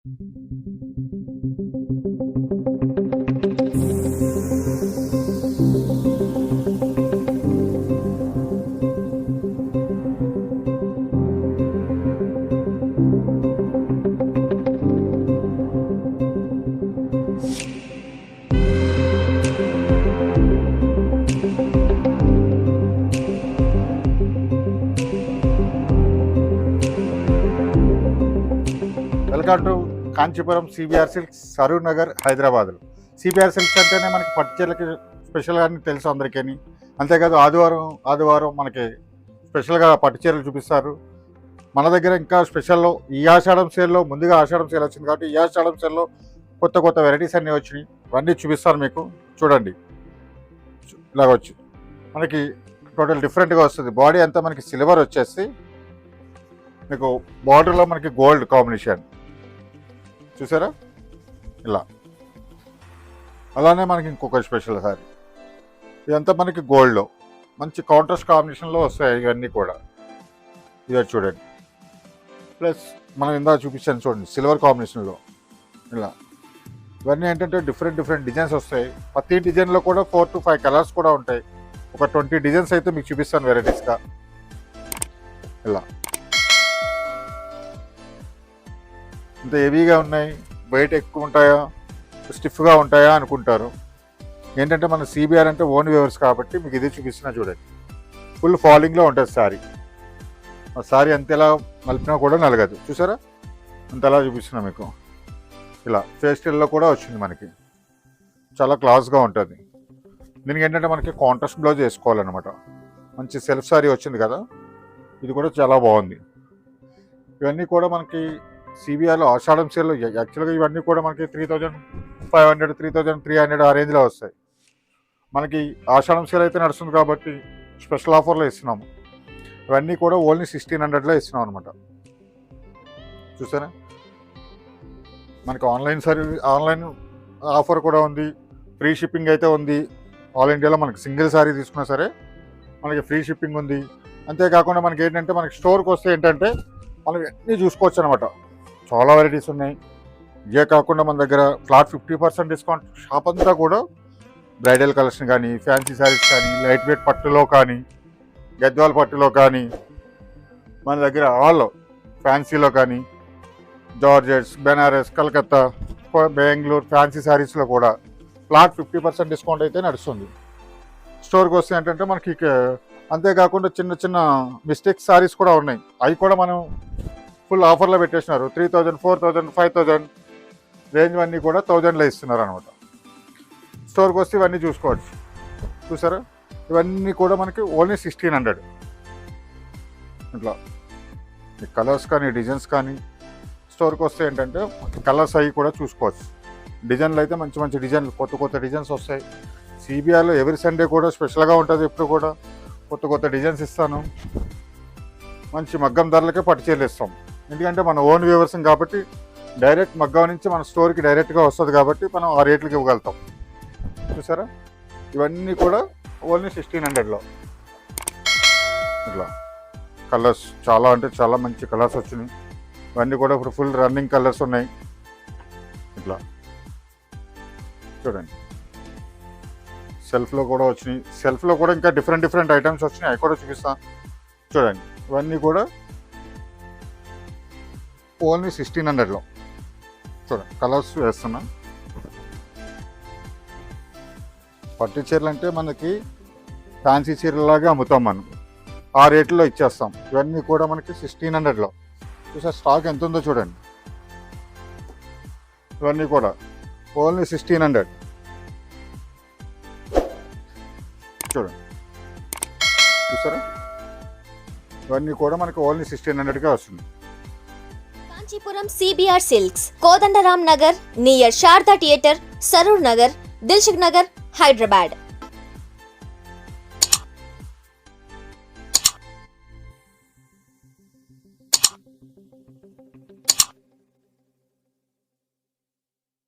Welcome to Kanchipuram CBR silks, Saroor Nagar, హైదరాబాద్లో. CBR silks అంటేనే మనకి పట్టు చీరలకి స్పెషల్గా తెలుసు అందరికీ. అంతేకాదు ఆదివారం మనకి స్పెషల్గా పట్టు చీరలు చూపిస్తారు. మన దగ్గర ఇంకా స్పెషల్లో ఈ ఆషాఢం సేల్లో, ముందుగా ఆషాఢం సేల్ వచ్చింది కాబట్టి ఈ ఆషాఢం సేల్లో కొత్త వెరైటీస్ అన్నీ వచ్చినాయి. ఇవన్నీ చూపిస్తాను మీకు. చూడండి, ఇలాగ వచ్చి మనకి టోటల్ డిఫరెంట్గా వస్తుంది. బాడీ అంతా మనకి సిల్వర్ వచ్చేసి మీకు బార్డర్లో మనకి గోల్డ్ కాంబినేషన్ చూసారా ఇలా. అలానే మనకి ఇంకొక స్పెషల్ సారీ, ఇదంతా మనకి గోల్డ్లో మంచి కాంట్రాస్ట్ కాంబినేషన్లో వస్తాయి ఇవన్నీ కూడా. ఇది చూడండి, ప్లస్ మనం ఇందాక చూపించాను చూడండి సిల్వర్ కాంబినేషన్లో ఇలా. ఇవన్నీ ఏంటంటే డిఫరెంట్ డిజైన్స్ వస్తాయి. ప్రతి డిజైన్లో కూడా 4 to 5 కలర్స్ కూడా ఉంటాయి. ఒక 20 డిజైన్స్ అయితే మీకు చూపిస్తాను వెరైటీస్గా ఇలా. ఇంత హెవీగా ఉన్నాయి, వెయిట్ ఎక్కువ ఉంటాయా, స్టిఫ్గా ఉంటాయా అనుకుంటారు. ఏంటంటే మన సిబిఆర్ అంటే ఓన్ వ్యూవర్స్ కాబట్టి మీకు ఇది చూపిస్తున్నా చూడండి. ఫుల్ ఫాలింగ్లో ఉంటుంది శారీ. ఆ శారీ అంతేలా మలిపినా కూడా నలగదు. చూసారా అంతలా చూపిస్తున్నా మీకు. ఇలా ఫేస్టైల్లో కూడా వచ్చింది మనకి, చాలా క్లాస్గా ఉంటుంది. దీనికి ఏంటంటే మనకి కాంట్రాస్ట్ బ్లౌజ్ వేసుకోవాలన్నమాట. మంచి సెల్ఫ్ శారీ వచ్చింది కదా, ఇది కూడా చాలా బాగుంది. ఇవన్నీ కూడా మనకి సిబిఆర్లో ఆషాఢం సేల్లో యాక్చువల్గా ఇవన్నీ కూడా మనకి 3500, 3300 ఆ రేంజ్లో వస్తాయి. మనకి ఆషాఢం సేల్ అయితే నడుస్తుంది కాబట్టి స్పెషల్ ఆఫర్లో ఇస్తున్నాము. ఇవన్నీ కూడా ఓన్లీ 1600లో ఇస్తున్నాం అనమాట. చూసారా మనకి ఆన్లైన్ ఆఫర్ కూడా ఉంది. ఫ్రీ షిప్పింగ్ అయితే ఉంది. ఆల్ ఇండియాలో మనకి సింగిల్ శారీ తీసుకున్నా సరే మనకి ఫ్రీ షిప్పింగ్ ఉంది. అంతేకాకుండా మనకి ఏంటంటే మనకి స్టోర్కి వస్తే ఏంటంటే మనం అన్నీ చూసుకోవచ్చు అనమాట. చాలా వెరైటీస్ ఉన్నాయి. ఇవే కాకుండా మన దగ్గర ఫ్లాట్ 50% డిస్కౌంట్. షాప్ అంతా కూడా బ్రైడల్ కలెక్షన్ కానీ, ఫ్యాన్సీ శారీస్ కానీ, లైట్ వెయిట్ పట్టులో కానీ, గద్వాల్ పట్టులో కానీ, మన దగ్గర ఆల్ ఫ్యాన్సీలో కానీ, జార్జెట్స్, బెనారస్, కలకత్తా, బెంగళూరు ఫ్యాన్సీ శారీస్లో కూడా ఫ్లాట్ 50% డిస్కౌంట్ అయితే నడుస్తుంది. స్టోర్కి వస్తే ఏంటంటే మనకి అంతేకాకుండా చిన్న మిస్టేక్స్ శారీస్ కూడా ఉన్నాయి. అవి కూడా మనం ఫుల్ ఆఫర్లో పెట్టేసినారు. 3000, 4000, 5000 రేంజ్ అన్నీ కూడా 1000లో ఇస్తున్నారు అనమాట. స్టోర్కి వస్తే ఇవన్నీ చూసుకోవచ్చు. చూసారా ఇవన్నీ కూడా మనకి ఓన్లీ 1600. ఇట్లా కలర్స్ కానీ డిజైన్స్ కానీ స్టోర్కి వస్తే ఏంటంటే కలర్స్ అవి కూడా చూసుకోవచ్చు. డిజైన్లు అయితే మంచి డిజైన్లు, కొత్త డిజైన్స్ వస్తాయి. సిబిఆర్లో ఎవ్రీ సండే కూడా స్పెషల్గా ఉంటుంది. ఎప్పుడు కూడా కొత్త డిజైన్స్ ఇస్తాను. మంచి మగ్గం ధరలకే పట్టు చీరలు ఇస్తాం. ఎందుకంటే మన ఓన్ వ్యూవర్స్ కాబట్టి డైరెక్ట్ మగ్గం నుంచి మన స్టోర్కి డైరెక్ట్గా వస్తుంది కాబట్టి మనం ఆ రేట్లకి ఇవ్వగలుగుతాం. చూసారా ఇవన్నీ కూడా ఓన్లీ 1600లో. ఇట్లా కలర్స్ చాలా అంటే చాలా మంచి కలర్స్ వచ్చినాయి. ఇవన్నీ కూడా ఇప్పుడు ఫుల్ రన్నింగ్ కలర్స్ ఉన్నాయి. ఇట్లా చూడండి, సెల్ఫ్లో కూడా వచ్చినాయి. సెల్ఫ్లో కూడా ఇంకా డిఫరెంట్ ఐటమ్స్ వచ్చినాయి. అవి కూడా చూపిస్తాను చూడండి. ఇవన్నీ కూడా ఓన్లీ 1600లో. చూడండి కలర్స్ వేస్తున్నా. పట్టు చీరలు అంటే మనకి ఫ్యాన్సీ చీరలాగా అమ్ముతాం మనం. ఆ రేట్లో ఇచ్చేస్తాం. ఇవన్నీ కూడా మనకి 1600లో. చూసారు స్టాక్ ఎంత ఉందో చూడండి. ఇవన్నీ కూడా ఓన్లీ 1600. చూడండి చూసారా ఇవన్నీ కూడా మనకి ఓన్లీ 1600కే వస్తుంది. Kanchipuram CBR silks, Kodandaram Nagar near Sharada theatre, Saroor Nagar, Dilsukh Nagar, Hyderabad.